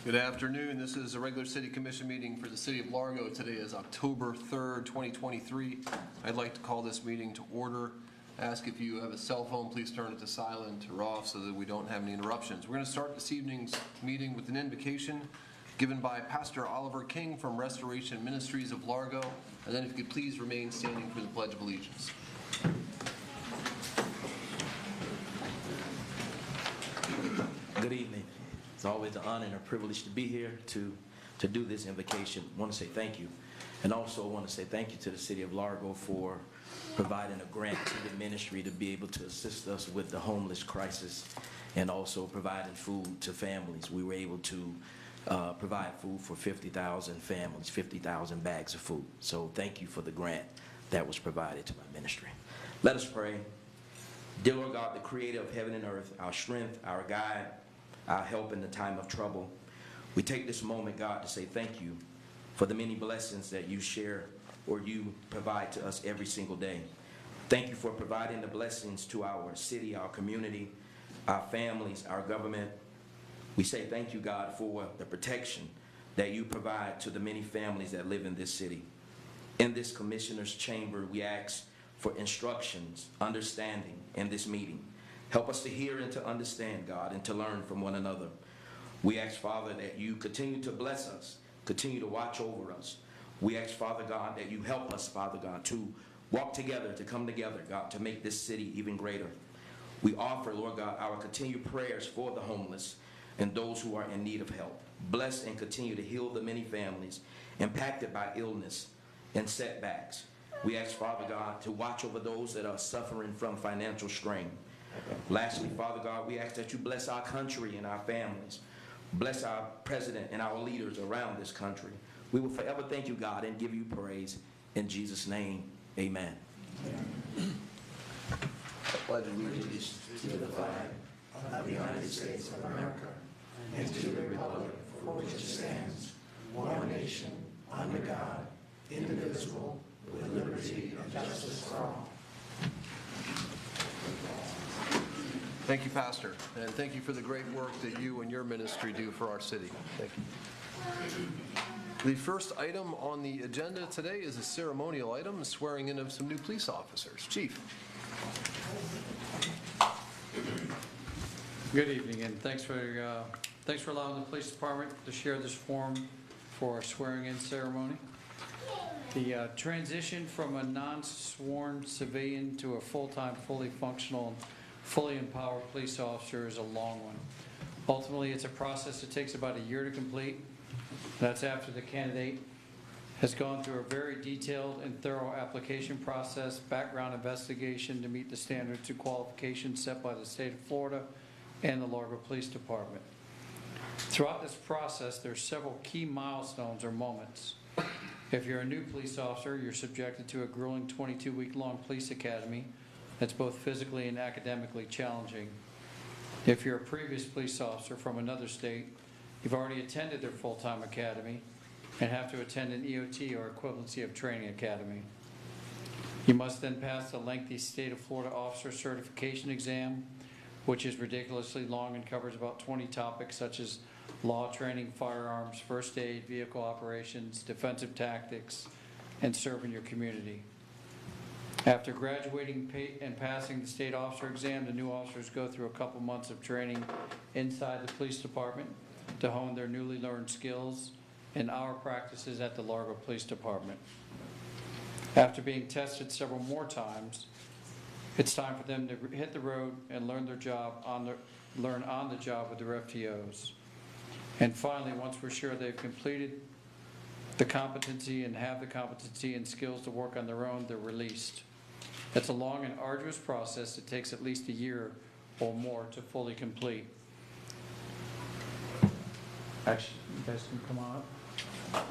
Good afternoon. This is a regular City Commission meeting for the City of Largo. Today is October 3rd, 2023. I'd like to call this meeting to order. Ask if you have a cell phone, please turn it to silent or off so that we don't have any interruptions. We're going to start this evening's meeting with an invocation given by Pastor Oliver King from Restoration Ministries of Largo. And then if you could please remain standing for the Pledge of Allegiance. Good evening. It's always an honor and a privilege to be here to do this invocation. I want to say thank you. And also want to say thank you to the City of Largo for providing a grant to the ministry to be able to assist us with the homeless crisis and also providing food to families. We were able to provide food for 50,000 families, 50,000 bags of food. So thank you for the grant that was provided to my ministry. Let us pray. Dear Lord God, the creator of heaven and earth, our strength, our guide, our help in the time of trouble, we take this moment, God, to say thank you for the many blessings that you share or you provide to us every single day. Thank you for providing the blessings to our city, our community, our families, our government. We say thank you, God, for the protection that you provide to the many families that live in this city. In this commissioner's chamber, we ask for instructions, understanding in this meeting. Help us to hear and to understand, God, and to learn from one another. We ask, Father, that you continue to bless us, continue to watch over us. We ask, Father God, that you help us, Father God, to walk together, to come together, God, to make this city even greater. We offer, Lord God, our continued prayers for the homeless and those who are in need of help. Bless and continue to heal the many families impacted by illness and setbacks. We ask, Father God, to watch over those that are suffering from financial strain. Lastly, Father God, we ask that you bless our country and our families. Bless our president and our leaders around this country. We will forever thank you, God, and give you praise. In Jesus' name, amen. I pledge allegiance to the flag of the United States of America and to the republic for which it stands, one nation, under God, indivisible, with liberty and justice for all. Thank you, Pastor, and thank you for the great work that you and your ministry do for our city. Thank you. The first item on the agenda today is a ceremonial item, the swearing in of some new police officers. Chief. Good evening, and thanks for allowing the police department to share this form for our swearing-in ceremony. The transition from a non-sworn civilian to a full-time, fully functional, fully empowered police officer is a long one. Ultimately, it's a process that takes about a year to complete. That's after the candidate has gone through a very detailed and thorough application process, background investigation to meet the standards and qualifications set by the state of Florida and the Largo Police Department. Throughout this process, there's several key milestones or moments. If you're a new police officer, you're subjected to a grueling 22-week-long police academy that's both physically and academically challenging. If you're a previous police officer from another state, you've already attended their full-time academy and have to attend an EOT or equivalency of training academy. You must then pass the lengthy state of Florida officer certification exam, which is ridiculously long and covers about 20 topics such as law training, firearms, first aid, vehicle operations, defensive tactics, and serving your community. After graduating and passing the state officer exam, the new officers go through a couple months of training inside the police department to hone their newly learned skills and our practices at the Largo Police Department. After being tested several more times, it's time for them to hit the road and learn on the job with their FTOs. And finally, once we're sure they've completed the competency and have the competency and skills to work on their own, they're released. It's a long and arduous process that takes at least a year or more to fully complete. Actually, you guys can come on up.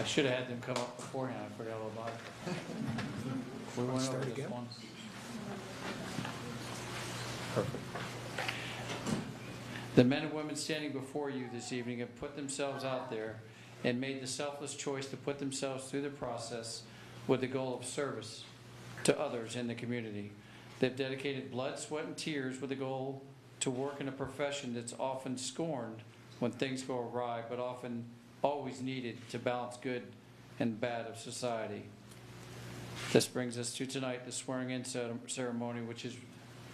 I should have had them come up beforehand. I forgot all about it. We went over this once. Perfect. The men and women standing before you this evening have put themselves out there and made the selfless choice to put themselves through the process with the goal of service to others in the community. They've dedicated blood, sweat, and tears with the goal to work in a profession that's often scorned when things go awry, but often always needed to balance good and bad of society. This brings us to tonight, the swearing-in ceremony, which is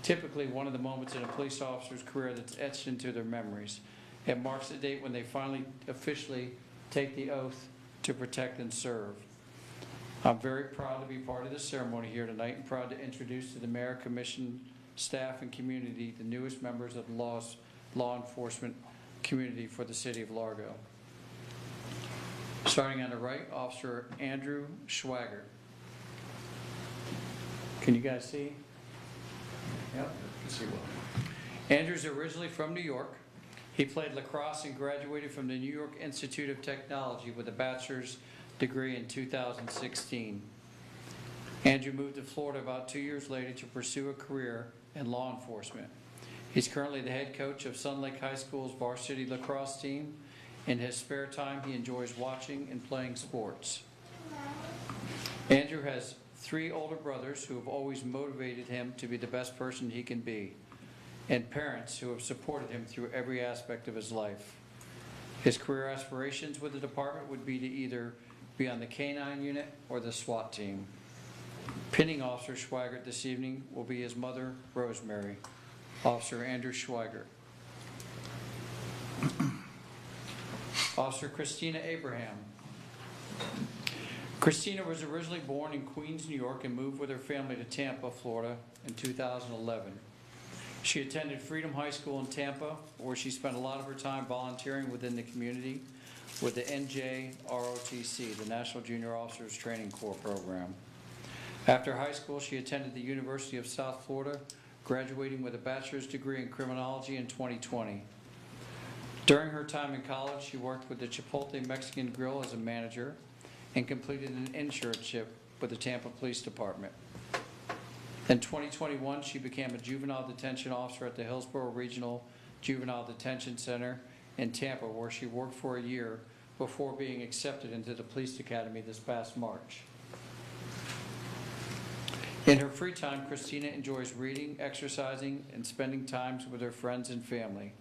typically one of the moments in a police officer's career that's etched into their memories. It marks the date when they finally officially take the oath to protect and serve. I'm very proud to be part of this ceremony here tonight and proud to introduce to the mayor, commission, staff, and community the newest members of the law enforcement community for the city of Largo. Starting on the right, Officer Andrew Schwager. Can you guys see? Yep, you see well. Andrew's originally from New York. He played lacrosse and graduated from the New York Institute of Technology with a bachelor's degree in 2016. Andrew moved to Florida about 2 years later to pursue a career in law enforcement. He's currently the head coach of Sun Lake High School's varsity lacrosse team. In his spare time, he enjoys watching and playing sports. Andrew has 3 older brothers who have always motivated him to be the best person he can be, and parents who have supported him through every aspect of his life. His career aspirations with the department would be to either be on the K-9 unit or the SWAT team. Pinning Officer Schwager this evening will be his mother, Rosemary. Officer Andrew Schwager. Officer Christina Abraham. Christina was originally born in Queens, New York, and moved with her family to Tampa, Florida in 2011. She attended Freedom High School in Tampa, where she spent a lot of her time volunteering within the community with the NJROTC, the National Junior Officers Training Corps program. After high school, she attended the University of South Florida, graduating with a bachelor's degree in criminology in 2020. During her time in college, she worked with the Chipotle Mexican Grill as a manager and completed an internship with the Tampa Police Department. In 2021, she became a juvenile detention officer at the Hillsborough Regional Juvenile Detention Center in Tampa, where she worked for a year before being accepted into the police academy this past March. In her free time, Christina enjoys reading, exercising, and spending time with her friends and family.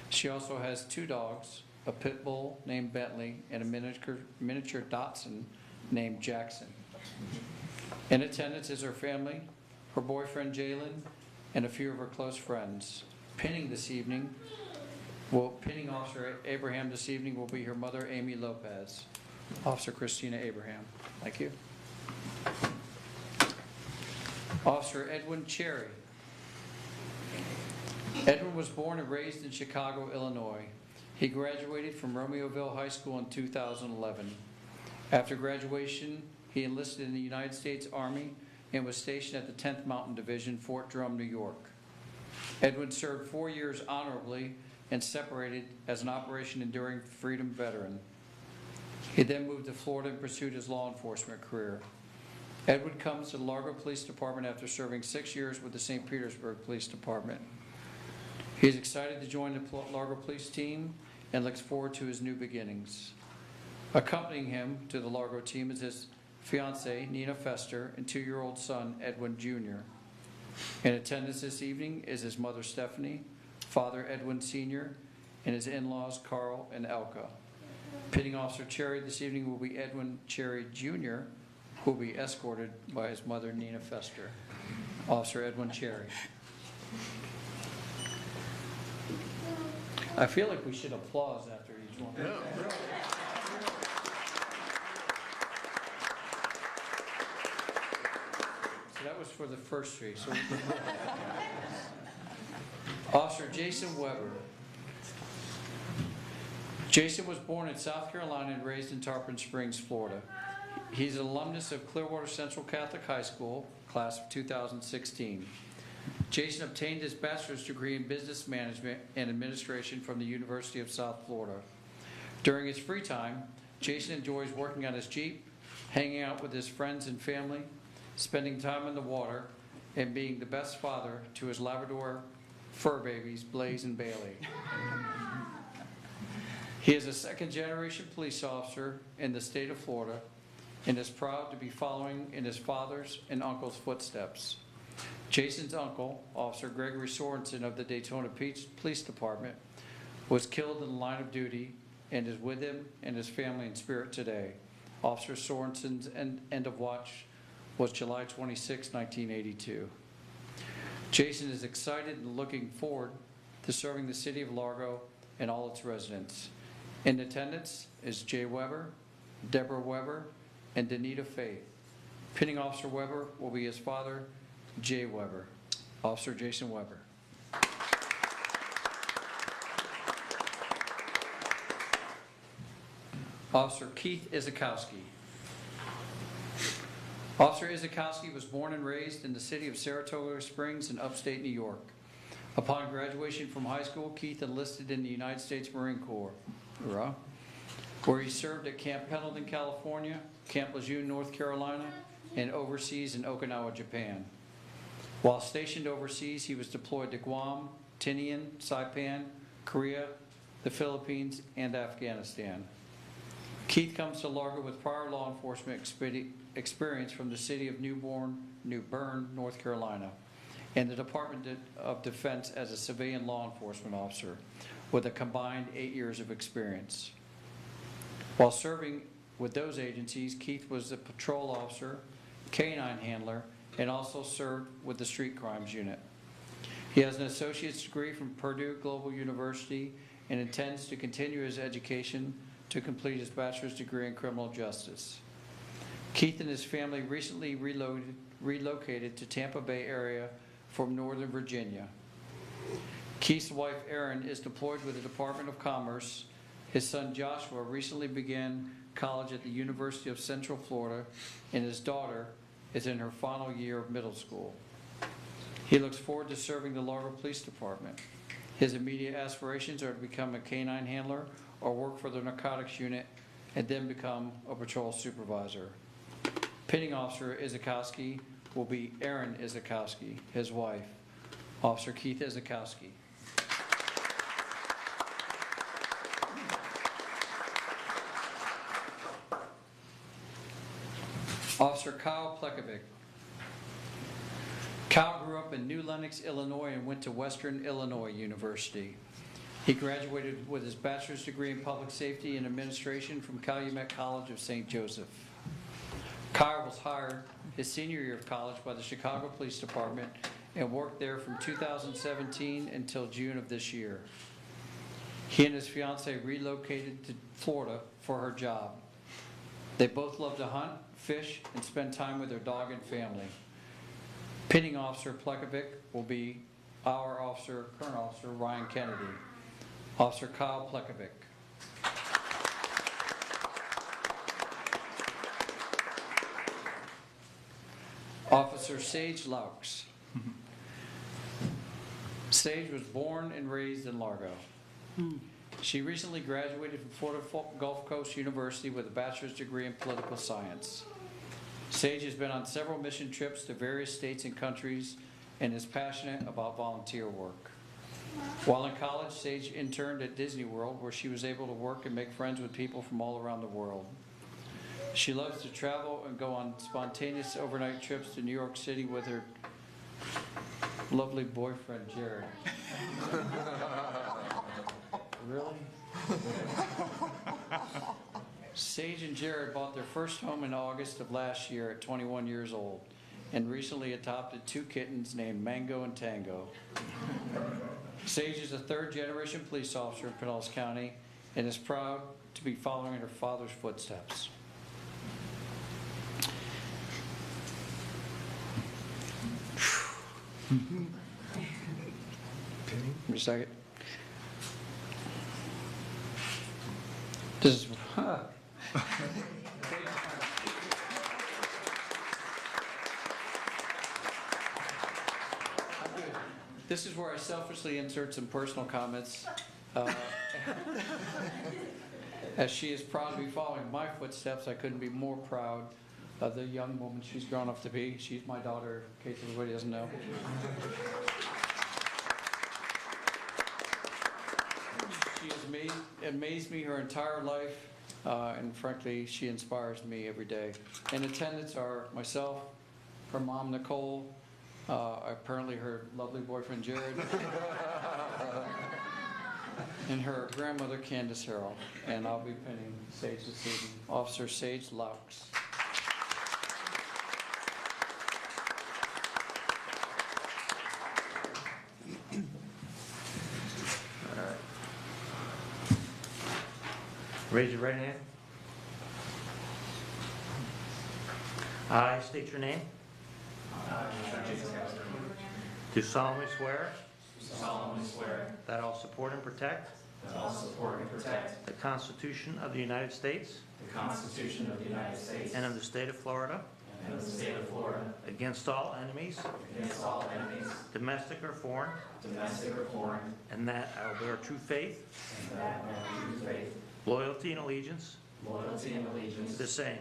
She also has 2 dogs, a pit bull named Bentley and a miniature Dachshund named Jackson. In attendance is her family, her boyfriend Jalen, and a few of her close friends. Pinning Officer Abraham this evening will be her mother, Amy Lopez. Officer Christina Abraham. Thank you. Officer Edwin Cherry. Edwin was born and raised in Chicago, Illinois. He graduated from Romeoville High School in 2011. After graduation, he enlisted in the United States Army and was stationed at the 10th Mountain Division, Fort Drum, New York. Edwin served 4 years honorably and separated as an Operation Enduring Freedom veteran. He then moved to Florida and pursued his law enforcement career. Edwin comes to the Largo Police Department after serving 6 years with the St. Petersburg Police Department. He is excited to join the Largo Police team and looks forward to his new beginnings. Accompanying him to the Largo team is his fiancée, Nina Fester, and 2-year-old son, Edwin Jr. In attendance this evening is his mother, Stephanie, father, Edwin Sr., and his in-laws, Carl and Elka. Pinning Officer Cherry this evening will be Edwin Cherry Jr., who will be escorted by his mother, Nina Fester. Officer Edwin Cherry. I feel like we should applause after each one. Yeah. So that was for the first 3. So Officer Jason Weber. Jason was born in South Carolina and raised in Tarpon Springs, Florida. He's an alumnus of Clearwater Central Catholic High School, class of 2016. Jason obtained his bachelor's degree in business management and administration from the University of South Florida. During his free time, Jason enjoys working on his Jeep, hanging out with his friends and family, spending time in the water, and being the best father to his Labrador fur babies, Blaze and Bailey. He is a second-generation police officer in the state of Florida and is proud to be following in his father's and uncle's footsteps. Jason's uncle, Officer Gregory Sorensen of the Daytona Police Department, was killed in the line of duty and is with him and his family in spirit today. Officer Sorensen's end of watch was July 26, 1982. Jason is excited and looking forward to serving the city of Largo and all its residents. In attendance is Jay Weber, Deborah Weber, and Danita Faith. Pinning Officer Weber will be his father, Jay Weber. Officer Jason Weber. Officer Keith Izakowski. Officer Izakowski was born and raised in the city of Saratoga Springs in upstate New York. Upon graduation from high school, Keith enlisted in the United States Marine Corps, where he served at Camp Pendleton, California, Camp Lejeune, North Carolina, and overseas in Okinawa, Japan. While stationed overseas, he was deployed to Guam, Tinian, Saipan, Korea, the Philippines, and Afghanistan. Keith comes to Largo with prior law enforcement experience from the city of New Bern, North Carolina, and the Department of Defense as a civilian law enforcement officer, with a combined 8 years of experience. While serving with those agencies, Keith was a patrol officer, canine handler, and also served with the Street Crimes Unit. He has an associate's degree from Purdue Global University and intends to continue his education to complete his bachelor's degree in criminal justice. Keith and his family recently relocated to Tampa Bay area from Northern Virginia. Keith's wife, Erin, is deployed with the Department of Commerce. His son, Joshua, recently began college at the University of Central Florida, and his daughter is in her final year of middle school. He looks forward to serving the Largo Police Department. His immediate aspirations are to become a canine handler or work for the narcotics unit and then become a patrol supervisor. Pinning Officer Izakowski will be Erin Izakowski, his wife. Officer Keith Izakowski. Officer Kyle Plekovic. Kyle grew up in New Lenox, Illinois, and went to Western Illinois University. He graduated with his bachelor's degree in public safety and administration from Calumet College of St. Joseph. Kyle was hired his senior year of college by the Chicago Police Department and worked there from 2017 until June of this year. He and his fiancee relocated to Florida for her job. They both love to hunt, fish, and spend time with their dog and family. Pinning Officer Plekovic will be our Current Officer Ryan Kennedy. Officer Kyle Plekovic. Officer Sage Laux. Sage was born and raised in Largo. She recently graduated from Florida Gulf Coast University with a bachelor's degree in political science. Sage has been on several mission trips to various states and countries and is passionate about volunteer work. While in college, Sage interned at Disney World, where she was able to work and make friends with people from all around the world. She loves to travel and go on spontaneous overnight trips to New York City with her lovely boyfriend, Jared. Really? Sage and Jared bought their first home in August of last year at 21 years old and recently adopted 2 kittens named Mango and Tango. Sage is a third-generation police officer in Pinellas County and is proud to be following in her father's footsteps. Give me a second. This is, this is where I selfishly insert some personal comments. As she is proud to be following my footsteps, I couldn't be more proud of the young woman she's grown up to be. She's my daughter, in case everybody doesn't know. She has amazed me her entire life, and frankly, she inspires me every day. In attendance are myself, her mom, Nicole, apparently her lovely boyfriend Jared, and her grandmother Candace Harrell. And I'll be pinning Sage this evening. Officer Sage Laux. Raise your right hand. I state your name. Do solemnly swear. That I will support and protect. The Constitution of the United States. And of the state of Florida. Against all enemies. Domestic or foreign. And that I will bear true faith. Loyalty and allegiance. The same.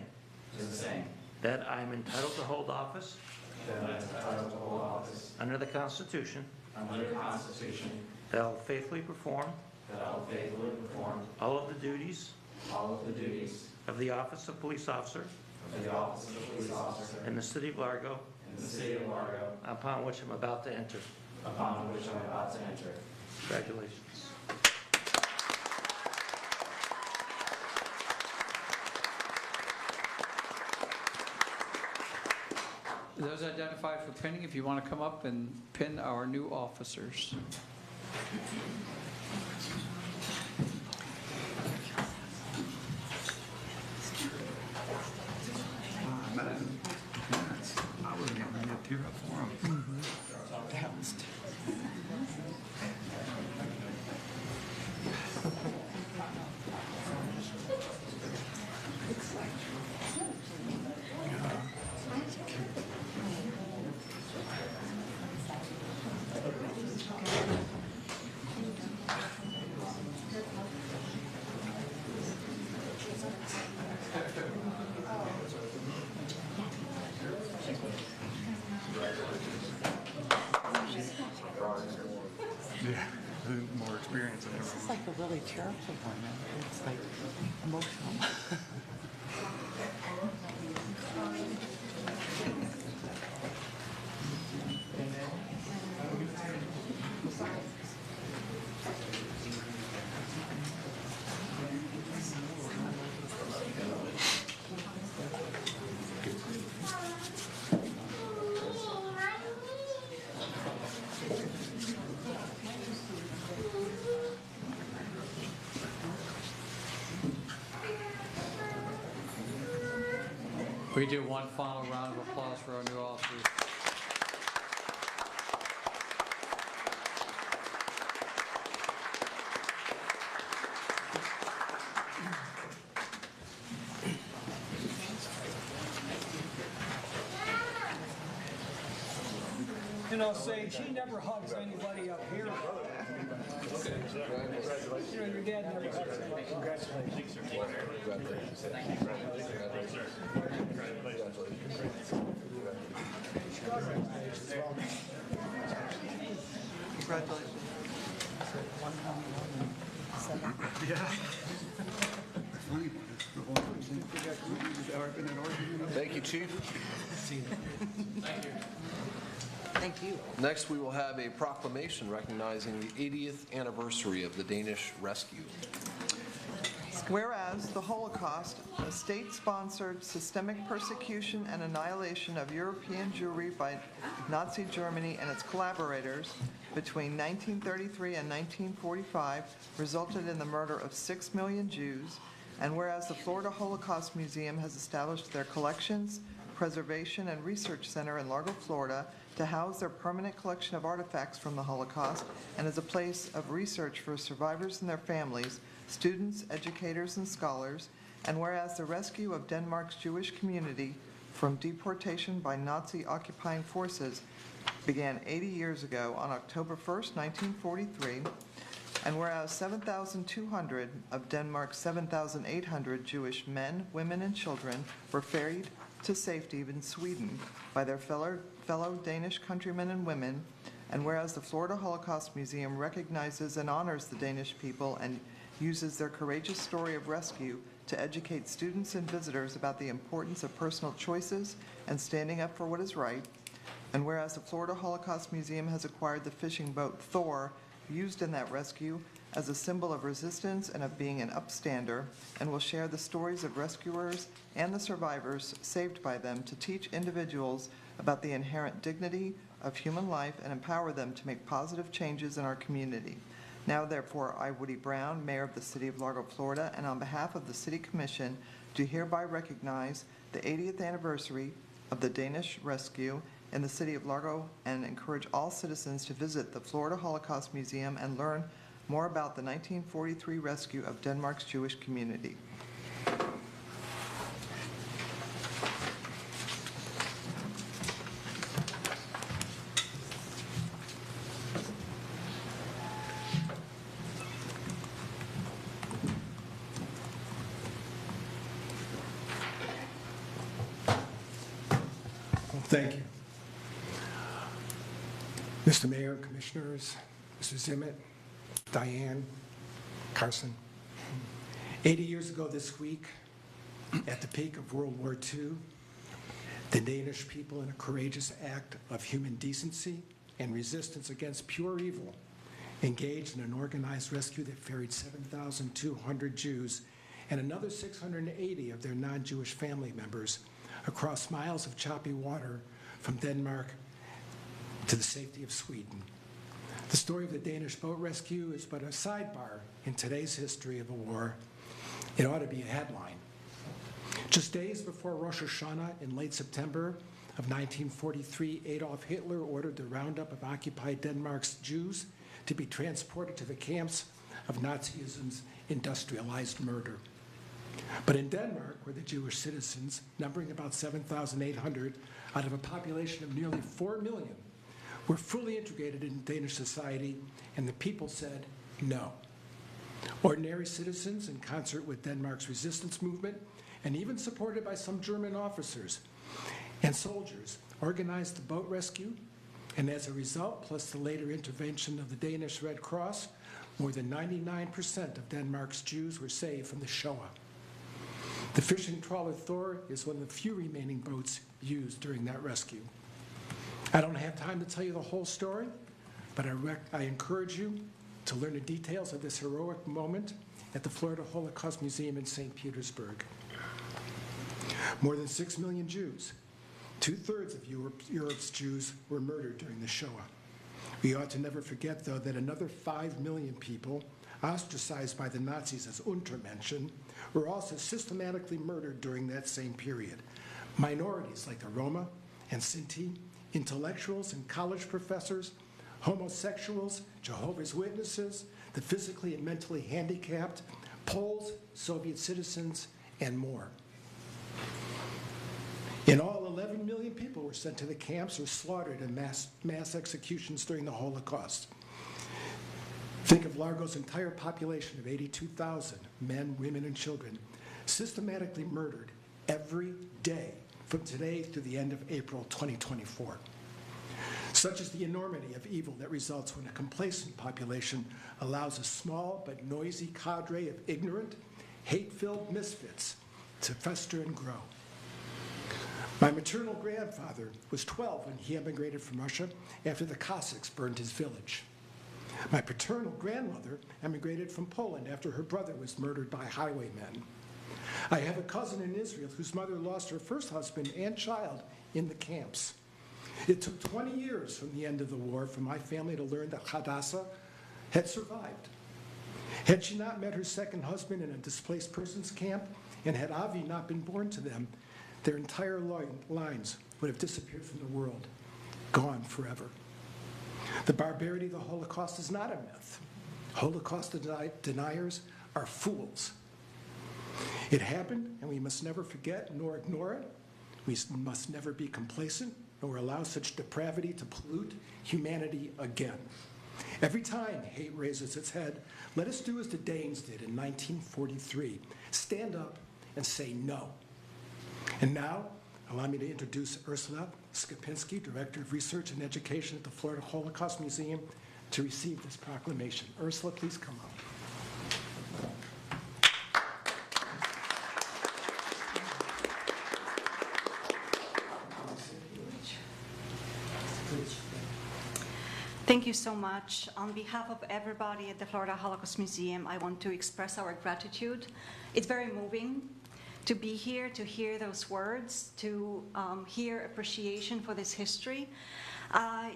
That I am entitled to hold office. Under the Constitution. That I will faithfully perform. All of the duties. Of the office of police officer. In the city of Largo. Upon which I'm about to enter. Congratulations. Those identified for pinning, if you want to come up and pin our new officers. I would have been up here for him. Yeah, more experience than This ever. is like a really terrible one. It's like emotional. We do one final round of applause for our new officers. You know, Sage, he never hugs anybody up here. You know, your dad never hugs anybody. Congratulations. Thank you, Chief. Thank you. Next, we will have a proclamation recognizing the 80th anniversary of the Danish rescue. Whereas the Holocaust, a state-sponsored systemic persecution and annihilation of European Jewry by Nazi Germany and its collaborators between 1933 and 1945 resulted in the murder of 6 million Jews, and whereas the Florida Holocaust Museum has established their collections, preservation, and research center in Largo, Florida, to house their permanent collection of artifacts from the Holocaust and as a place of research for survivors and their families, students, educators, and scholars, and whereas the rescue of Denmark's Jewish community from deportation by Nazi occupying forces began 80 years ago on October 1st, 1943, and whereas 7,200 of Denmark's 7,800 Jewish men, women, and children were ferried to safety in Sweden by their fellow Danish countrymen and women, and whereas the Florida Holocaust Museum recognizes and honors the Danish people and uses their courageous story of rescue to educate students and visitors about the importance of personal choices and standing up for what is right, And whereas the Florida Holocaust Museum has acquired the fishing boat Thor, used in that rescue, as a symbol of resistance and of being an upstander, and will share the stories of rescuers and the survivors saved by them to teach individuals about the inherent dignity of human life and empower them to make positive changes in our community. Now therefore, I, Woody Brown, Mayor of the City of Largo, Florida, and on behalf of the City Commission, do hereby recognize the 80th anniversary of the Danish rescue in the City of Largo and encourage all citizens to visit the Florida Holocaust Museum and learn more about the 1943 rescue of Denmark's Jewish community. Thank you. Mr. Mayor, Commissioners, Mr. Zimmett, Diane, Carson. 80 years ago this week, at the peak of World War II, the Danish people, in a courageous act of human decency and resistance against pure evil, engaged in an organized rescue that ferried 7,200 Jews and another 680 of their non-Jewish family members across miles of choppy water from Denmark to the safety of Sweden. The story of the Danish boat rescue is but a sidebar in today's history of a war. It ought to be a headline. Just days before Rosh Hashanah in late September of 1943, Adolf Hitler ordered the roundup of occupied Denmark's Jews to be transported to the camps of Nazism's industrialized murder. But in Denmark, where the Jewish citizens, numbering about 7,800 out of a population of nearly 4 million, were fully integrated in Danish society, and the people said no. Ordinary citizens, in concert with Denmark's resistance movement, and even supported by some German officers and soldiers, organized the boat rescue, and as a result, plus the later intervention of the Danish Red Cross, more than 99% of Denmark's Jews were saved from the Shoah. The fishing trawler Thor is one of the few remaining boats used during that rescue. I don't have time to tell you the whole story, but I encourage you to learn the details of this heroic moment at the Florida Holocaust Museum in St. Petersburg. More than 6 million Jews, 2/3 of Europe's Jews, were murdered during the Shoah. We ought to never forget, though, that another 5 million people, ostracized by the Nazis as Untermenschen, were also systematically murdered during that same period. Minorities like the Roma and Sinti, intellectuals and college professors, homosexuals, Jehovah's Witnesses, the physically and mentally handicapped, Poles, Soviet citizens, and more. In all, 11 million people were sent to the camps or slaughtered in mass executions during the Holocaust. Think of Largo's entire population of 82,000 men, women, and children systematically murdered every day from today through the end of April 2024. Such is the enormity of evil that results when a complacent population allows a small but noisy cadre of ignorant, hate-filled misfits to fester and grow. My maternal grandfather was 12 when he emigrated from Russia after the Cossacks burned his village. My paternal grandmother emigrated from Poland after her brother was murdered by highwaymen. I have a cousin in Israel whose mother lost her first husband and child in the camps. It took 20 years from the end of the war for my family to learn that Hadassah had survived. Had she not met her second husband in a displaced persons camp, and had Avi not been born to them, their entire lines would have disappeared from the world, gone forever. The barbarity of the Holocaust is not a myth. Holocaust deniers are fools. It happened, and we must never forget nor ignore it. We must never be complacent nor allow such depravity to pollute humanity again. Every time hate raises its head, let us do as the Danes did in 1943. Stand up and say no. And now, allow me to introduce Ursula Skopinski, Director of Research and Education at the Florida Holocaust Museum, to receive this proclamation. Ursula, please come up. Thank you so much. On behalf of everybody at the Florida Holocaust Museum, I want to express our gratitude. It's very moving to be here, to hear those words, to hear appreciation for this history.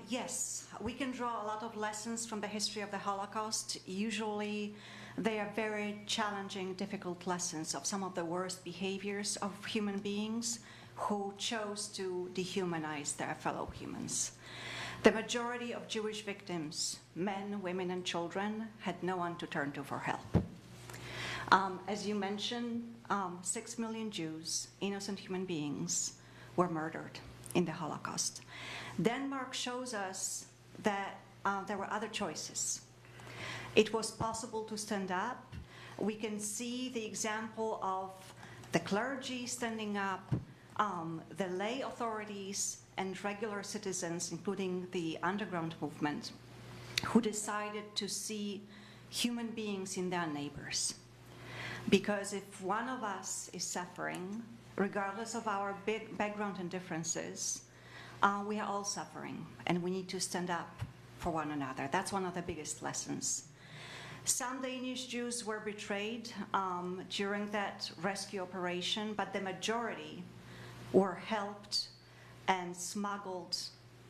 Yes, we can draw a lot of lessons from the history of the Holocaust. Usually, they are very challenging, difficult lessons of some of the worst behaviors of human beings who chose to dehumanize their fellow humans. The majority of Jewish victims, men, women, and children, had no one to turn to for help. As you mentioned, 6 million Jews, innocent human beings, were murdered in the Holocaust. Denmark shows us that there were other choices. It was possible to stand up. We can see the example of the clergy standing up, the lay authorities, and regular citizens, including the underground movement, who decided to see human beings in their neighbors. Because if one of us is suffering, regardless of our background and differences, we are all suffering, and we need to stand up for one another. That's one of the biggest lessons. Some Danish Jews were betrayed during that rescue operation, but the majority were helped and smuggled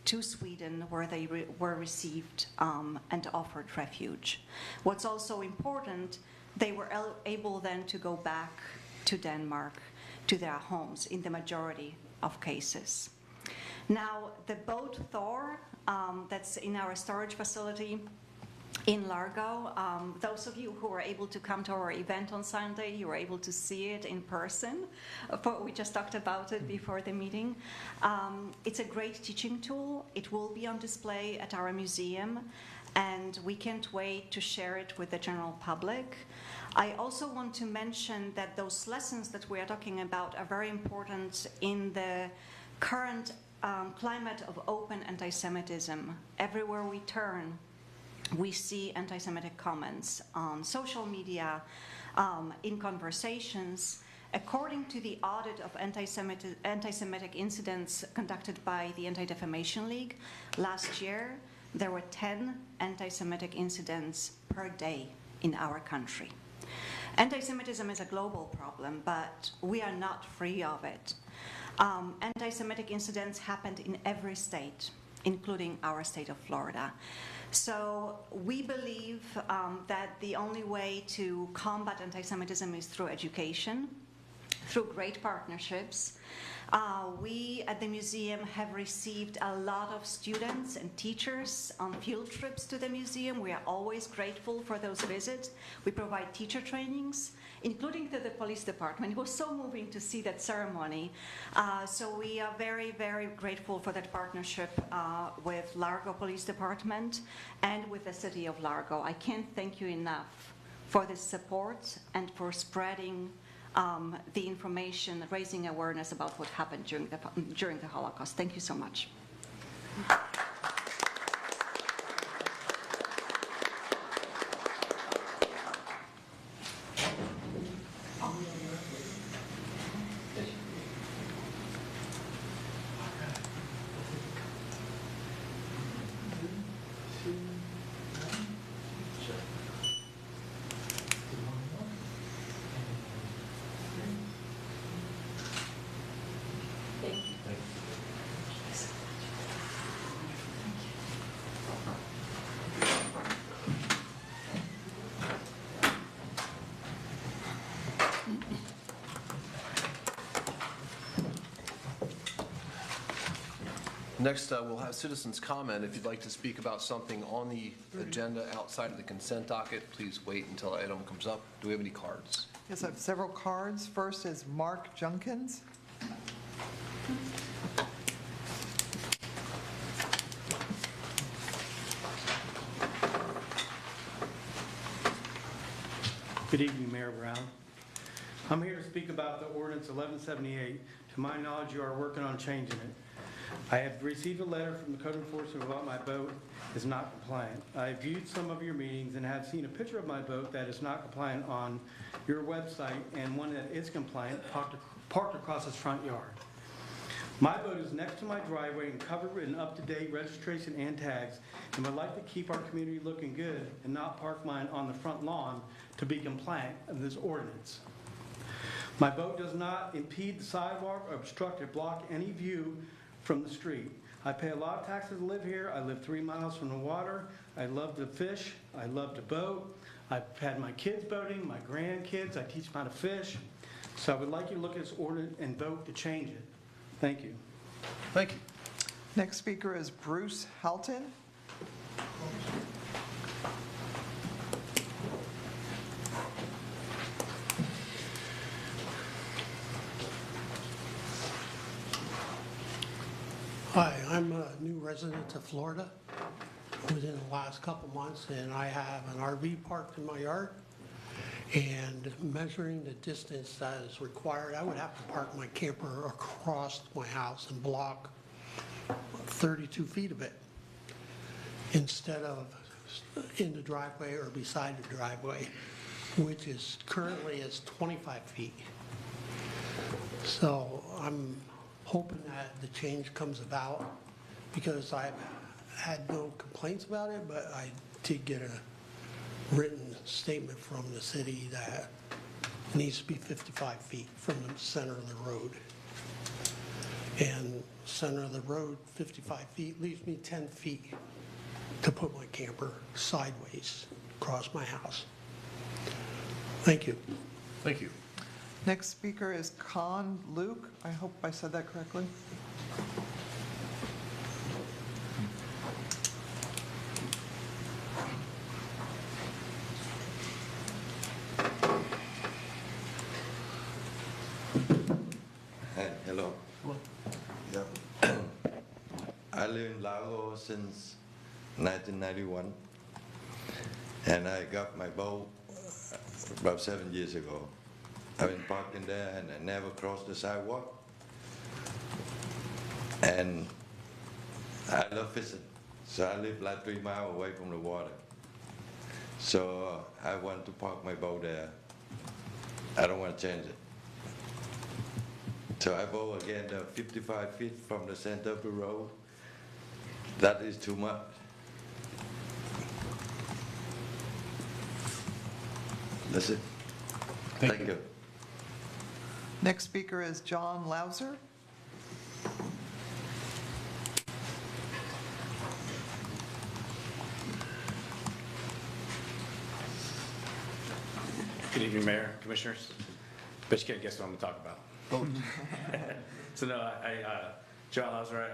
to Sweden, where they were received and offered refuge. What's also important, they were able then to go back to Denmark, to their homes in the majority of cases. Now, the boat Thor, that's in our storage facility in Largo, those of you who were able to come to our event on Sunday, you were able to see it in person. We just talked about it before the meeting. It's a great teaching tool. It will be on display at our museum, and we can't wait to share it with the general public. I also want to mention that those lessons that we are talking about are very important in the current climate of open anti-Semitism. Everywhere we turn, we see anti-Semitic comments on social media, in conversations. According to the audit of anti-Semitic incidents conducted by the Anti-Defamation League, last year there were 10 anti-Semitic incidents per day in our country. Anti-Semitism is a global problem, but we are not free of it. Anti-Semitic incidents happened in every state, including our state of Florida. So we believe that the only way to combat anti-Semitism is through education, through great partnerships. We at the museum have received a lot of students and teachers on field trips to the museum. We are always grateful for those visits. We provide teacher trainings, including to the police department. It was so moving to see that ceremony. So we are very, very grateful for that partnership with Largo Police Department and with the city of Largo. I can't thank you enough for this support and for spreading the information, raising awareness about what happened during the Holocaust. Thank you so much. Next, we'll have citizens comment. If you'd like to speak about something on the agenda outside of the consent docket, please wait until the item comes up. Do we have any cards? Yes, I have several cards. First is Mark Junkins. Good evening, Mayor Brown. I'm here to speak about the ordinance 1178. To my knowledge, you are working on changing it. I have received a letter from the code enforcement about my boat is not compliant. I viewed some of your meetings and have seen a picture of my boat that is not compliant on your website and one that is compliant parked across its front yard. My boat is next to my driveway and covered with an up-to-date registration and tags, and would like to keep our community looking good and not park mine on the front lawn to be compliant of this ordinance. My boat does not impede the sidewalk or obstruct or block any view from the street. I pay a lot of taxes to live here. I live 3 miles from the water. I love to fish. I love to boat. I've had my kids boating, my grandkids. I teach them how to fish. So I would like you to look at this ordinance and vote to change it. Thank you. Thank you. Next speaker is Bruce Halton. Hi, I'm a new resident of Florida within the last couple months, and I have an RV parked in my yard. And measuring the distance that is required, I would have to park my camper across my house and block 32 feet of it instead of in the driveway or beside the driveway, which is currently is 25 feet. So I'm hoping that the change comes about, because I've had no complaints about it, but I did get a written statement from the city that it needs to be 55 feet from the center of the road. And center of the road, 55 feet, leaves me 10 feet to put my camper sideways across my house. Thank you. Thank you. Next speaker is Con Luke. I hope I said that correctly. Hi, hello. Yeah. I live in Largo since 1991, and I got my boat about 7 years ago. I've been parked in there and I never crossed the sidewalk. And I love fishing, so I live like 3 miles away from the water. So I want to park my boat there. I don't want to change it. So I vote again the 55 feet from the center of the road. That is too much. That's it. Thank you. Next speaker is John Lauser. Good evening, Mayor, Commissioners. Bet you can't guess what I'm going to talk about. So no, John Lauser,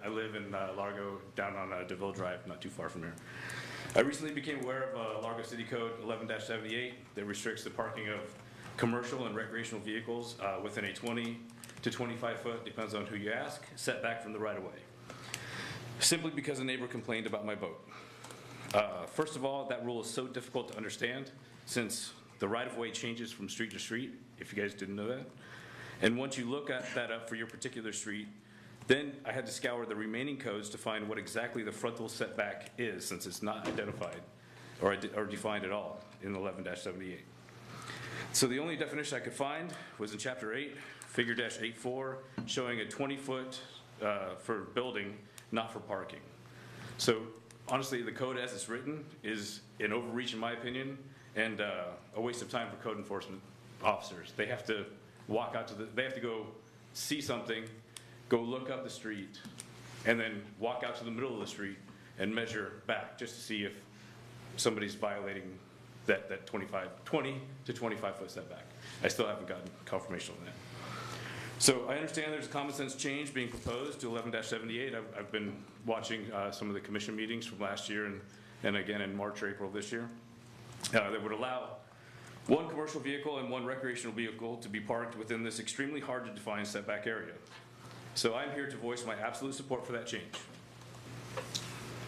I live in Largo, down on DeVille Drive, not too far from here. I recently became aware of Largo City Code 11-78 that restricts the parking of commercial and recreational vehicles within a 20 to 25 foot, depends on who you ask, setback from the right of way. Simply because a neighbor complained about my boat. First of all, that rule is so difficult to understand since the right of way changes from street to street, if you guys didn't know that. And once you look at that up for your particular street, then I had to scour the remaining codes to find what exactly the frontal setback is, since it's not identified or defined at all in 11-78. So the only definition I could find was in Chapter 8, Figure -84, showing a 20-foot for building, not for parking. So honestly, the code as it's written is an overreach in my opinion, and a waste of time for code enforcement officers. They have to walk out to they have to go see something, go look up the street, and then walk out to the middle of the street and measure back just to see if somebody's violating that 20 to 25 foot setback. I still haven't gotten confirmation on that. So I understand there's a common sense change being proposed to 11-78. I've been watching some of the commission meetings from last year and again in March or April this year. That would allow one commercial vehicle and one recreational vehicle to be parked within this extremely hard to define setback area. So I'm here to voice my absolute support for that change.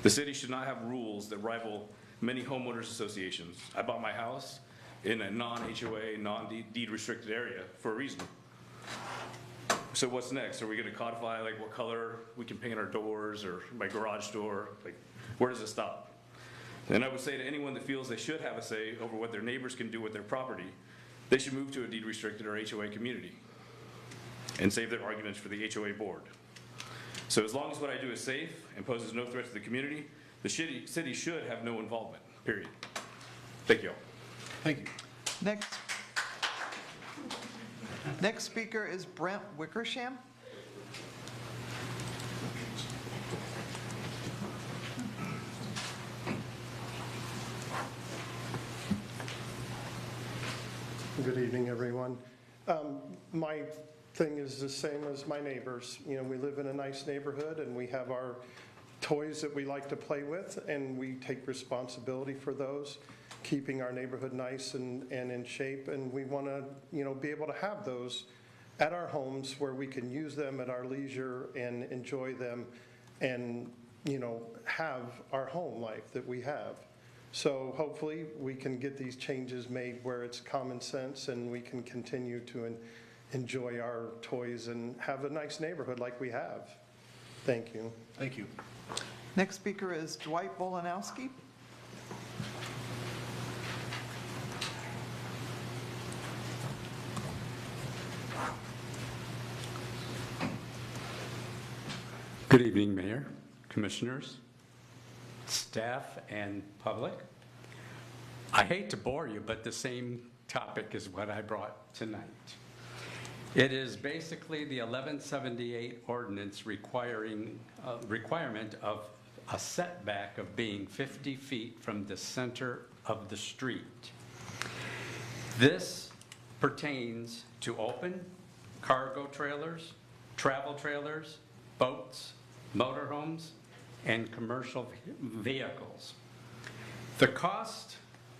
The city should not have rules that rival many homeowners associations. I bought my house in a non-HOA, non-deed restricted area for a reason. So what's next? Are we going to codify like what color we can paint our doors or my garage door? Like, where does it stop? And I would say to anyone that feels they should have a say over what their neighbors can do with their property, they should move to a deed restricted or HOA community. and save their arguments for the HOA board. So as long as what I do is safe and poses no threat to the community, the city should have no involvement, period. Thank you all. Thank you. Next speaker is Brent Wickersham. Good evening, everyone. My thing is the same as my neighbors. You know, we live in a nice neighborhood and we have our toys that we like to play with, and we take responsibility for those, keeping our neighborhood nice and in shape. And we want to, you know, be able to have those at our homes where we can use them at our leisure and enjoy them and, you know, have our home life that we have. So hopefully we can get these changes made where it's common sense and we can continue to enjoy our toys and have a nice neighborhood like we have. Thank you. Thank you. Next speaker is Dwight Bolanowski. Good evening, Mayor, Commissioners, staff, and public. I hate to bore you, but the same topic is what I brought tonight. It is basically the 1178 ordinance requirement of a setback of being 50 feet from the center of the street. This pertains to open cargo trailers, travel trailers, boats, motorhomes, and commercial vehicles. The cost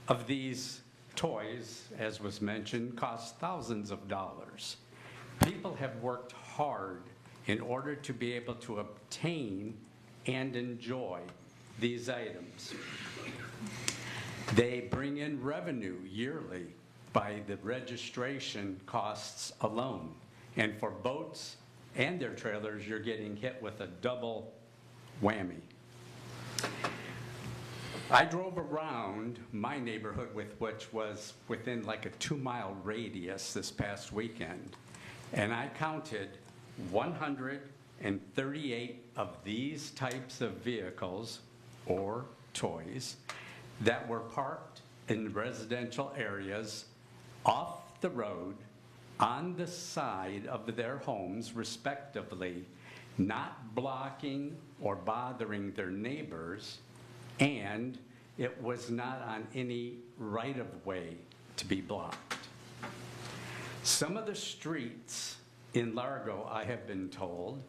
of these toys, as was mentioned, cost thousands of dollars. People have worked hard in order to be able to obtain and enjoy these items. They bring in revenue yearly by the registration costs alone. And for boats and their trailers, you're getting hit with a double whammy. I drove around my neighborhood, which was within like a 2-mile radius this past weekend, and I counted 138 of these types of vehicles or toys that were parked in residential areas off the road on the side of their homes, respectively, not blocking or bothering their neighbors, and it was not on any right-of-way to be blocked. Some of the streets in Largo, I have been told,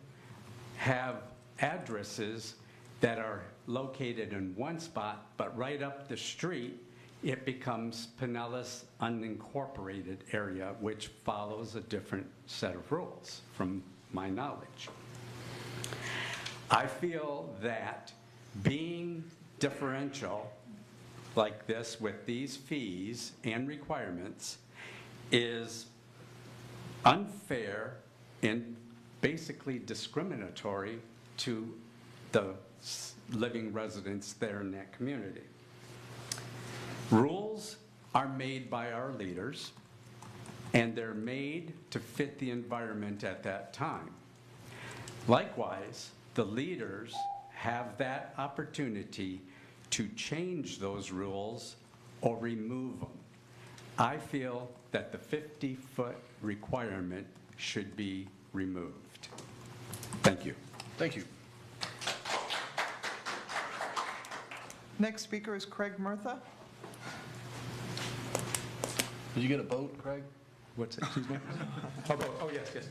have addresses that are located in one spot, but right up the street, it becomes Pinellas unincorporated area, which follows a different set of rules from my knowledge. I feel that being differential like this with these fees and requirements is unfair and basically discriminatory to the living residents there in that community. Rules are made by our leaders, and they're made to fit the environment at that time. Likewise, the leaders have that opportunity to change those rules or remove them. I feel that the 50-foot requirement should be removed. Thank you. Thank you. Next speaker is Craig Murtha. Did you get a boat, Craig? What's it? Excuse me? Oh, boat. Oh, yes, yes.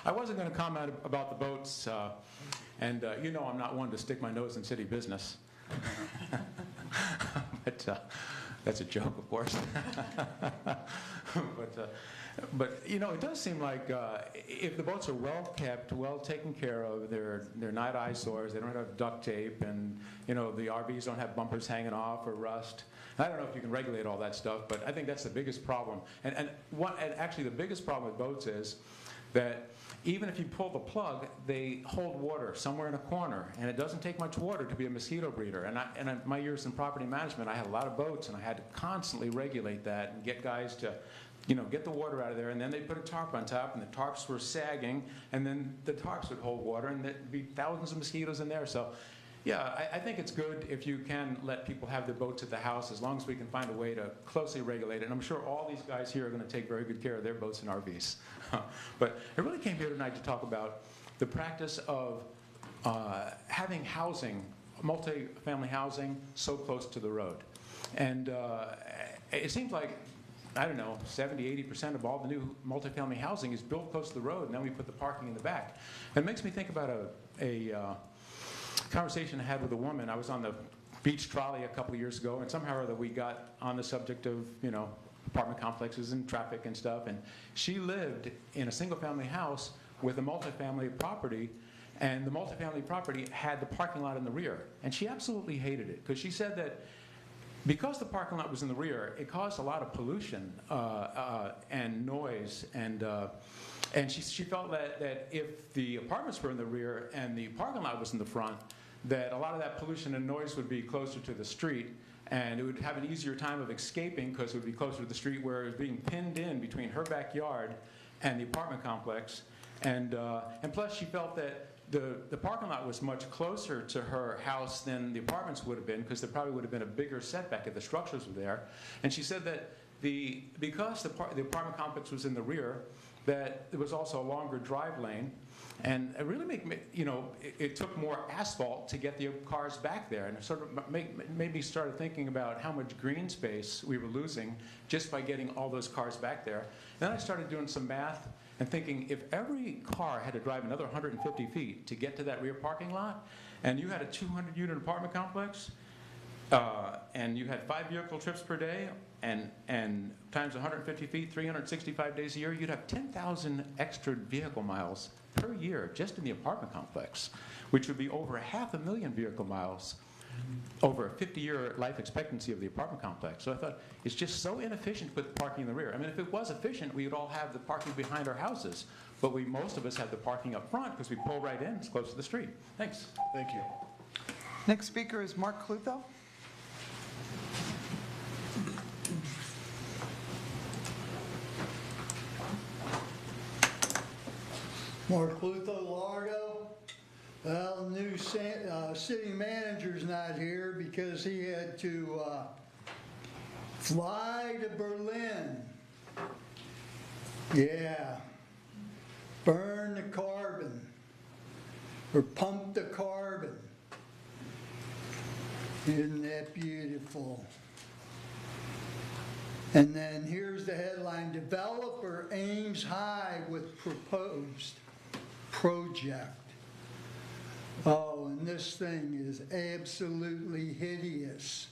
I wasn't going to comment about the boats, and you know I'm not one to stick my nose in city business. But that's a joke, of course. But you know, it does seem like if the boats are well kept, well taken care of, they're not eyesores, they don't have duct tape, and you know the RVs don't have bumpers hanging off or rust. I don't know if you can regulate all that stuff, but I think that's the biggest problem. And actually the biggest problem with boats is that even if you pull the plug, they hold water somewhere in a corner, and it doesn't take much water to be a mosquito breeder. And my years in property management, I had a lot of boats, and I had to constantly regulate that and get guys to get the water out of there, and then they put a tarp on top, and the tarps were sagging, and then the tarps would hold water, and there'd be thousands of mosquitoes in there. So, yeah, I think it's good if you can let people have their boats at the house, as long as we can find a way to closely regulate it. And I'm sure all these guys here are going to take very good care of their boats and RVs. But I really came here tonight to talk about the practice of having housing, multi-family housing, so close to the road. And it seems like, I don't know, 70, 80% of all the new multifamily housing is built close to the road, and then we put the parking in the back. And it makes me think about a conversation I had with a woman. I was on the beach trolley a couple of years ago, and somehow or other we got on the subject of, apartment complexes and traffic and stuff. And she lived in a single-family house with a multifamily property, and the multifamily property had the parking lot in the rear. And she absolutely hated it, because she said that because the parking lot was in the rear, it caused a lot of pollution and noise, and she felt that if the apartments were in the rear and the parking lot was in the front, that a lot of that pollution and noise would be closer to the street, and it would have an easier time of escaping because it would be closer to the street, where it was being pinned in between her backyard and the apartment complex. And plus she felt that the parking lot was much closer to her house than the apartments would have been, because there probably would have been a bigger setback if the structures were there. And she said that because the apartment complex was in the rear, that there was also a longer drive lane, and it really it took more asphalt to get the cars back there, and it sort of made me start thinking about how much green space we were losing just by getting all those cars back there. Then I started doing some math and thinking, if every car had to drive another 150 feet to get to that rear parking lot, and you had a 200-unit apartment complex, and you had 5 vehicle trips per day, and times 150 feet, 365 days a year, you'd have 10,000 extra vehicle miles per year just in the apartment complex, which would be over 500,000 vehicle miles over a 50-year life expectancy of the apartment complex. So I thought, it's just so inefficient to put the parking in the rear. I mean, if it was efficient, we would all have the parking behind our houses, but most of us have the parking up front because we pull right in, it's close to the street. Thanks. Thank you. Next speaker is Mark Clutho. Mark Clutho, Largo. Well, the new city manager's not here because he had to fly to Berlin. Yeah. Burn the carbon, or pump the carbon. Isn't that beautiful? And then here's the headline: developer aims high with proposed project. Oh, and this thing is absolutely hideous.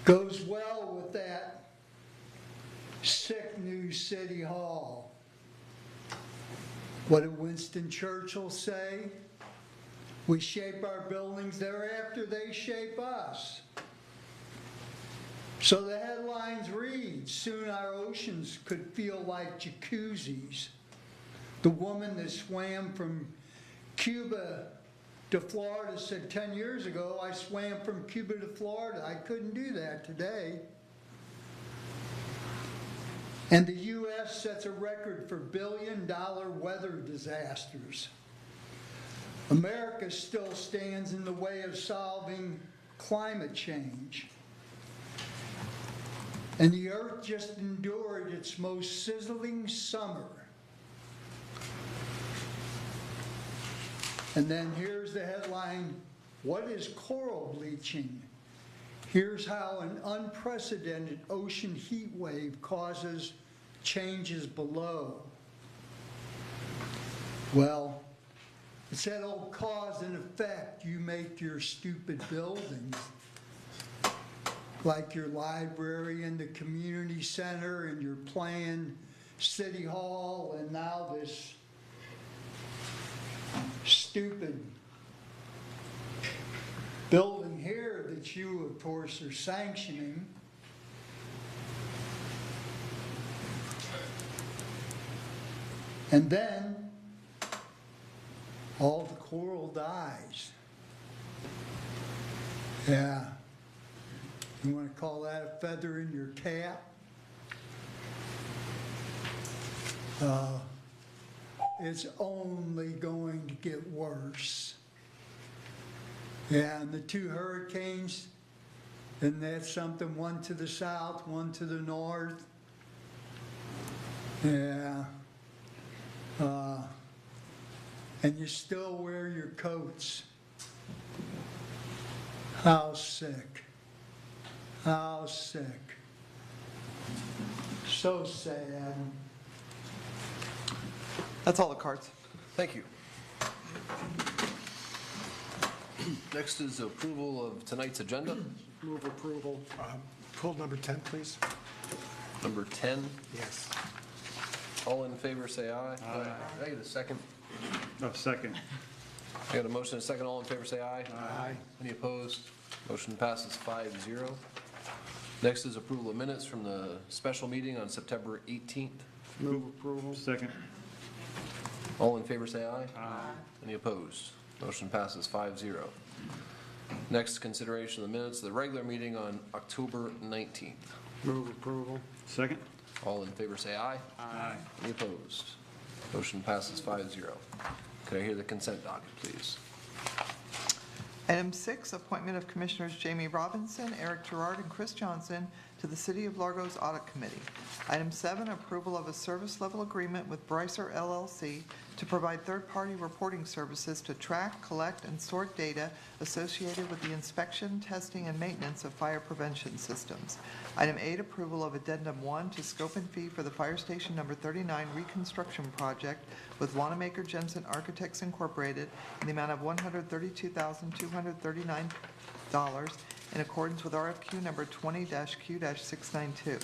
Goes well with that sick new city hall. What did Winston Churchill say? We shape our buildings, thereafter they shape us. So the headlines read, soon our oceans could feel like jacuzzis. The woman that swam from Cuba to Florida said 10 years ago, I swam from Cuba to Florida. I couldn't do that today. And the U.S. sets a record for billion-dollar weather disasters. America still stands in the way of solving climate change. And the earth just endured its most sizzling summer. And then here's the headline, what is coral bleaching? Here's how an unprecedented ocean heat wave causes changes below. Well, it's that old cause and effect. You make your stupid buildings, like your library and the community center and your planned city hall, and now this stupid building here that you, of course, are sanctioning. And then all the coral dies. Yeah. You want to call that a feather in your cap? It's only going to get worse. And the two hurricanes, and that's something, one to the south, one to the north. Yeah. And you still wear your coats. How sick. How sick. So sad. That's all the cards. Thank you. Next is approval of tonight's agenda. Move approval. Pull number 10, please. Number 10. Yes. All in favor, say aye. Aye. Can I get a second? No, second. I got a motion and a second. All in favor, say aye. Aye. Any opposed? Motion passes 5-0. Next is approval of minutes from the special meeting on September 18th. Move approval. Second. All in favor, say aye. Aye. Any opposed? Motion passes 5-0. Next, consideration of the minutes of the regular meeting on October 19th. Move approval. Second. All in favor, say aye. Aye. Any opposed? Motion passes 5-0. Could I hear the consent docket, please? Item 6, appointment of Commissioners Jamie Robinson, Eric Gerard, and Chris Johnson to the City of Largo's Audit Committee. Item 7, approval of a service level agreement with Brycer LLC to provide third-party reporting services to track, collect, and sort data associated with the inspection, testing, and maintenance of fire prevention systems. Item 8, approval of Addendum 1 to scope and fee for the Fire Station Number 39 reconstruction project with Wanamaker Jensen Architects Incorporated in the amount of $132,239 in accordance with RFQ number 20-Q-692.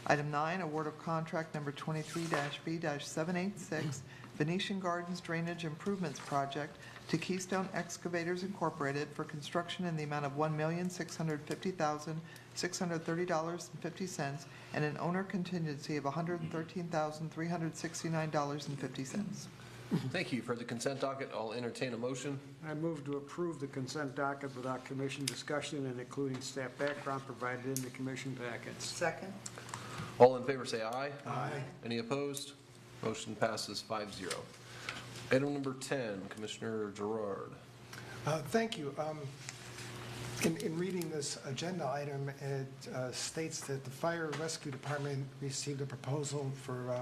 Item 9, award of contract number 23-B-786, Venetian Gardens Drainage Improvements Project to Keystone Excavators Incorporated for construction in the amount of $1,650,630.50 and an owner contingency of $113,369.50. Thank you. For the consent docket, I'll entertain a motion. I move to approve the consent docket without commission discussion and including staff background provided in the commission packets. Second. All in favor, say aye. Aye. Any opposed? Motion passes 5-0. Item number 10, Commissioner Gerard. Thank you. In reading this agenda item, it states that the Fire Rescue Department received a proposal for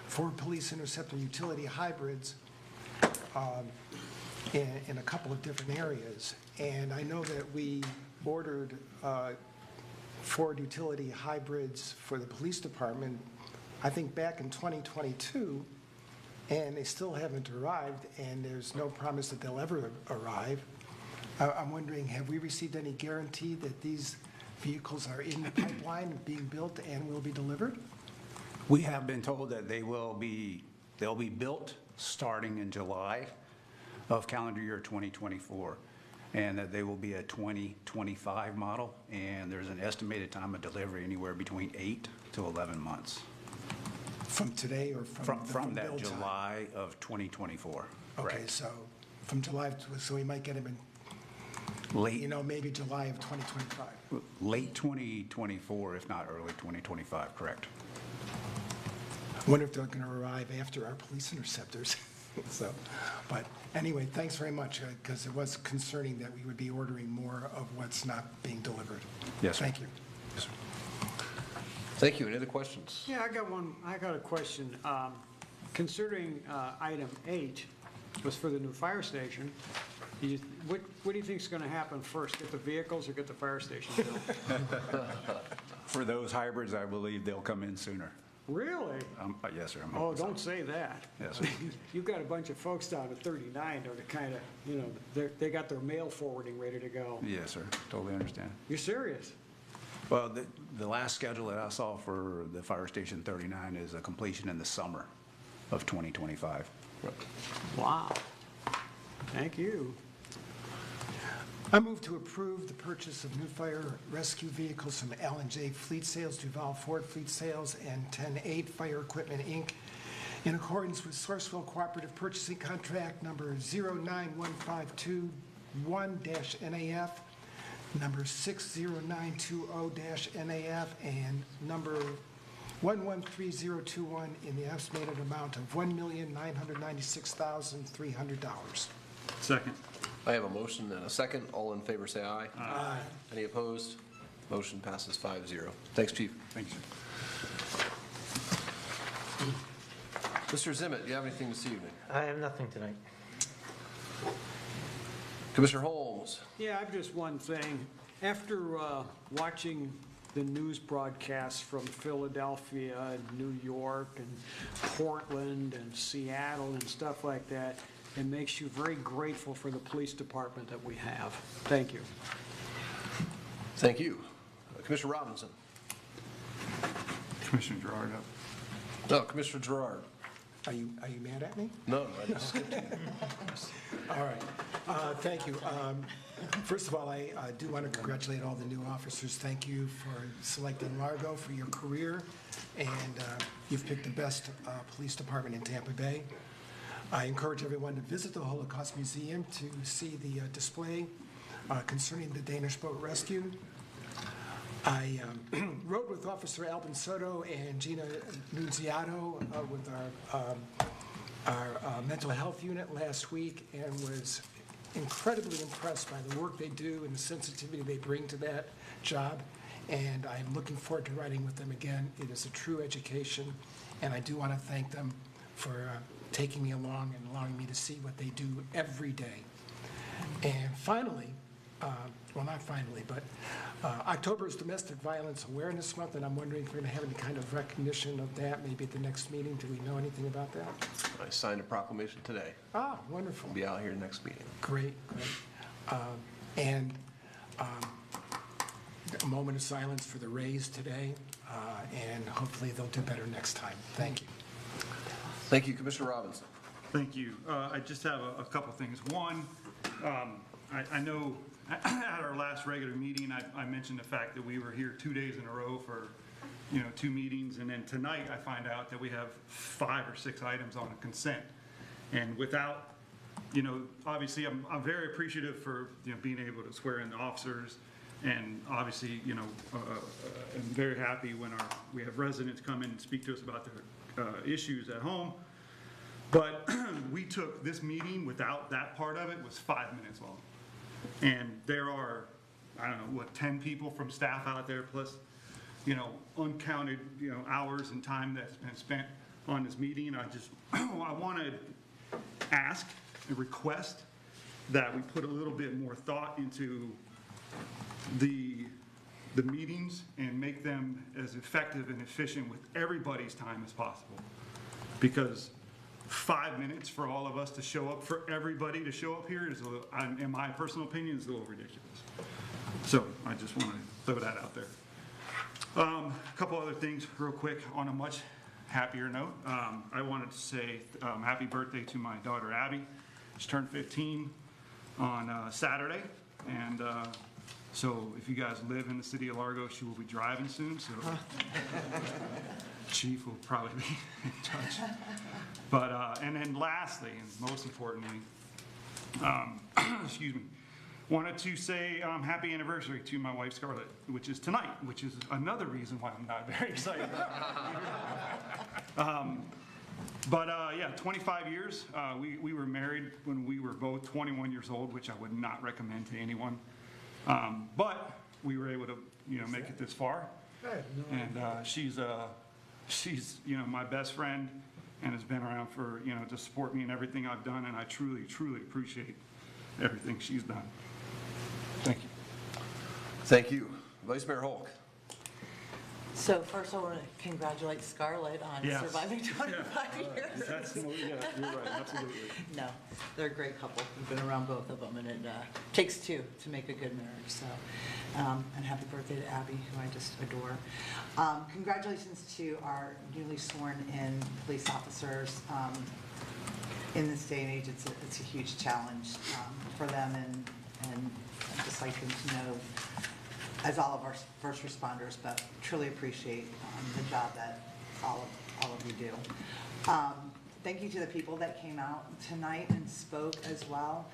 4 police interceptor utility hybrids in a couple of different areas. And I know that we ordered 4 utility hybrids for the police department, I think back in 2022, and they still haven't arrived, and there's no promise that they'll ever arrive. I'm wondering, have we received any guarantee that these vehicles are in the pipeline, being built, and will be delivered? We have been told that they'll be built starting in July of calendar year 2024, and that they will be a 2025 model, and there's an estimated time of delivery anywhere between 8 to 11 months. From today or From that build time? July of 2024. Okay, correct. so from July, so we might get them in, Late, maybe July of 2025. late 2024, if not early 2025, correct. I wonder if they're going to arrive after our police interceptors. So, but anyway, thanks very much, because it was concerning that we would be ordering more of what's not being delivered. Yes, sir. Thank you. Thank you. Any other questions? Yeah, I got a question. Considering item 8 was for the new fire station, what do you think is going to happen first? Get the vehicles or get the fire station built? For those hybrids, I believe they'll come in sooner. Really? Yes, sir. I'm Oh, hoping so. don't say that. Yes, sir. You've got a bunch of folks down at 39 that are kind of, they got their mail forwarding ready to go. Yes, sir. Totally understand. You're serious? Well, the last schedule that I saw for the Fire Station 39 is a completion in the summer of 2025. Wow. Thank you. I move to approve the purchase of new fire rescue vehicles from L&J Fleet Sales, Duval Ford Fleet Sales, and 10-8 Fire Equipment, Inc., in accordance with Sourcewell Cooperative Purchasing Contract number 091521-NAF, number 60920-NAF, and number 113021 in the estimated amount of $1,996,300. Second. I have a motion and a second. All in favor, say aye. Aye. Any opposed? Motion passes 5-0. Thanks, Chief. Thanks, sir. Mr. Zimmett, do you have anything this evening? I have nothing tonight. Commissioner Holmes? Yeah, I've just one thing. After watching the news broadcasts from Philadelphia and New York and Portland and Seattle and stuff like that, it makes you very grateful for the police department that we have. Thank you. Thank you. Commissioner Robinson? Commissioner Gerard up. No, Commissioner Gerard. Are you mad at me? No, I just skipped you. All right. Thank you. First of all, I do want to congratulate all the new officers. Thank you for selecting Largo for your career, and you've picked the best police department in Tampa Bay. I encourage everyone to visit the Holocaust Museum to see the display concerning the Danish boat rescue. I rode with Officer Albin Soto and Gina Nunziato with our mental health unit last week, and was incredibly impressed by the work they do and the sensitivity they bring to that job. And I'm looking forward to riding with them again. It is a true education, and I do want to thank them for taking me along and allowing me to see what they do every day. And finally, well, not finally, but October is Domestic Violence Awareness Month, and I'm wondering if we're going to have any kind of recognition of that, maybe at the next meeting. Do we know anything about that? I signed a proclamation today. Ah, wonderful. I'll be out here next meeting. Great, great. And a moment of silence for the Rays today, and hopefully they'll do better next time. Thank you. Thank you, Commissioner Robinson. Thank you. I just have a couple things. One, I know at our last regular meeting, I mentioned the fact that we were here 2 days in a row for, 2 meetings, and then tonight I find out that we have 5 or 6 items on consent. And without, obviously I'm very appreciative for, being able to swear in the officers, and obviously, I'm very happy when we have residents come in and speak to us about their issues at home. But we took this meeting without that part of it was 5 minutes long. And there are, I don't know, 10 people from staff out there, plus, uncounted, hours and time that's been spent on this meeting. I want to ask and request that we put a little bit more thought into the meetings and make them as effective and efficient with everybody's time as possible. Because 5 minutes for all of us to show up, for everybody to show up here is, in my personal opinion, is a little ridiculous. So I just want to throw that out there. A couple other things real quick on a much happier note. I wanted to say happy birthday to my daughter Abby. She turned 15 on Saturday, and so if you guys live in the city of Largo, she will be driving soon, so Chief will probably be in touch. But, and then lastly, and most importantly, excuse me, wanted to say happy anniversary to my wife Scarlett, which is tonight, which is another reason why I'm not very excited. But yeah, 25 years. We were married when we were both 21 years old, which I would not recommend to anyone. But we were able to, make it this far. And she's my best friend, and has been around for, to support me in everything I've done, and I truly, truly appreciate everything she's done. Thank you. Thank you. Vice Mayor Hulk. So first I want to congratulate Scarlett on Yes. surviving 25 years. That's, yeah, you're right, absolutely. No, they're a great couple. We've been around both of them, and it takes two to make a good marriage. So, and happy birthday to Abby, who I just adore. Congratulations to our newly sworn in police officers. In this day and age, it's a huge challenge for them, and I'd just like them to know, as all of our first responders, but truly appreciate the job that all of you do. Thank you to the people that came out tonight and spoke as well.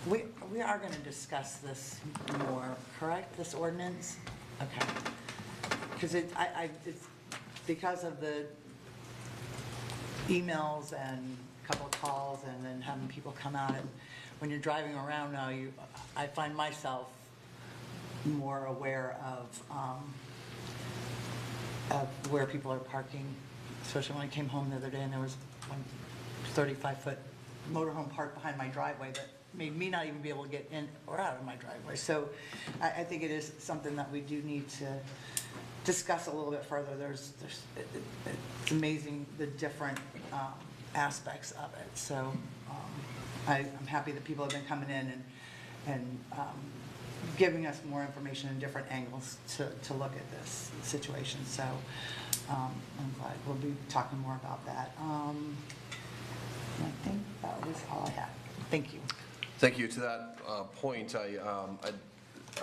We are going to discuss this more, correct, this ordinance? Okay. because it's because of the emails and a couple of calls and then having people come out, and when you're driving around now, I find myself more aware of where people are parking, especially when I came home the other day and there was one 35-foot motorhome parked behind my driveway that made me not even be able to get in or out of my driveway. So I think it is something that we do need to discuss a little bit further. It's amazing the different aspects of it. So I'm happy that people have been coming in and giving us more information and different angles to look at this situation. So I'm glad we'll be talking more about that. I think that was all I had. Thank you. Thank you. To that point,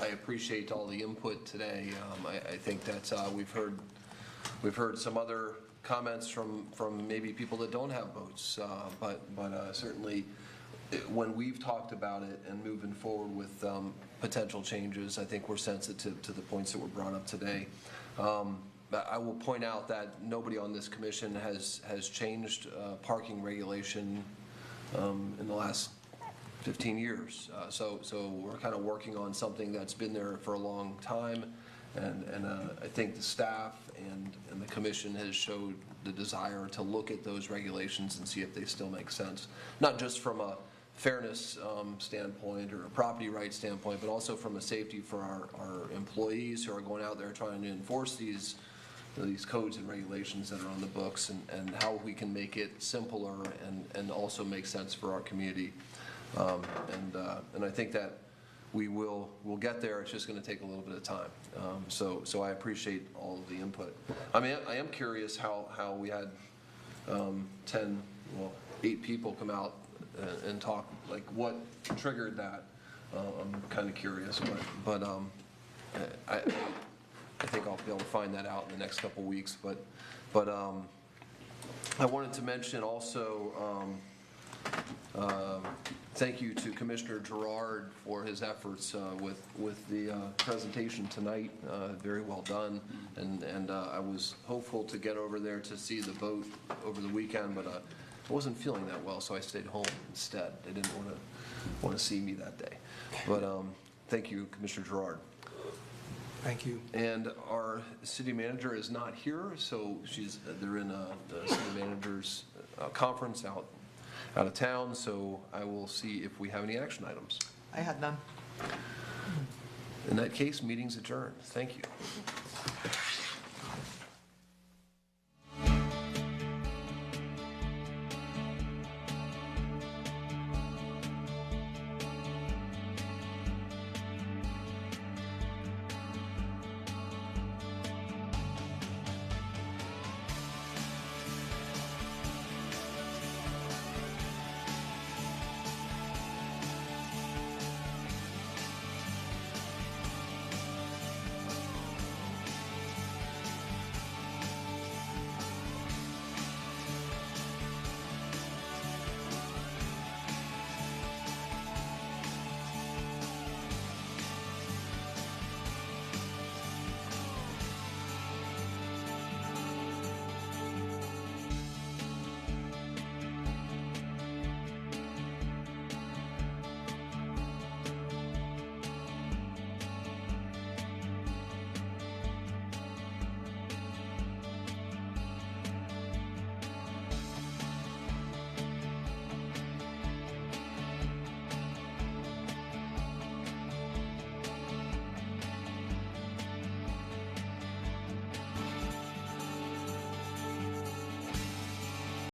I appreciate all the input today. I think that we've heard some other comments from maybe people that don't have boats, but certainly when we've talked about it and moving forward with potential changes, I think we're sensitive to the points that were brought up today. I will point out that nobody on this commission has changed parking regulation in the last 15 years. So we're kind of working on something that's been there for a long time, and I think the staff and the commission has showed the desire to look at those regulations and see if they still make sense, not just from a fairness standpoint or a property rights standpoint, but also from a safety for our employees who are going out there trying to enforce these codes and regulations that are on the books, and how we can make it simpler and also make sense for our community. And I think that we'll get there. It's just going to take a little bit of time. So I appreciate all of the input. I mean, I am curious how we had 8 people come out and talk. Like, what triggered that? I'm kind of curious, but I think I'll be able to find that out in the next couple weeks. But I wanted to mention also. Thank you to Commissioner Gerard for his efforts with the presentation tonight. Very well done, and I was hopeful to get over there to see the boat over the weekend, but I wasn't feeling that well, so I stayed home instead. They didn't want to see me that day. But thank you, Commissioner Gerard. Thank you. And our city manager is not here, so they're in the city manager's conference out of town, so I will see if we have any action items. I had none. In that case, meeting's adjourned. Thank you.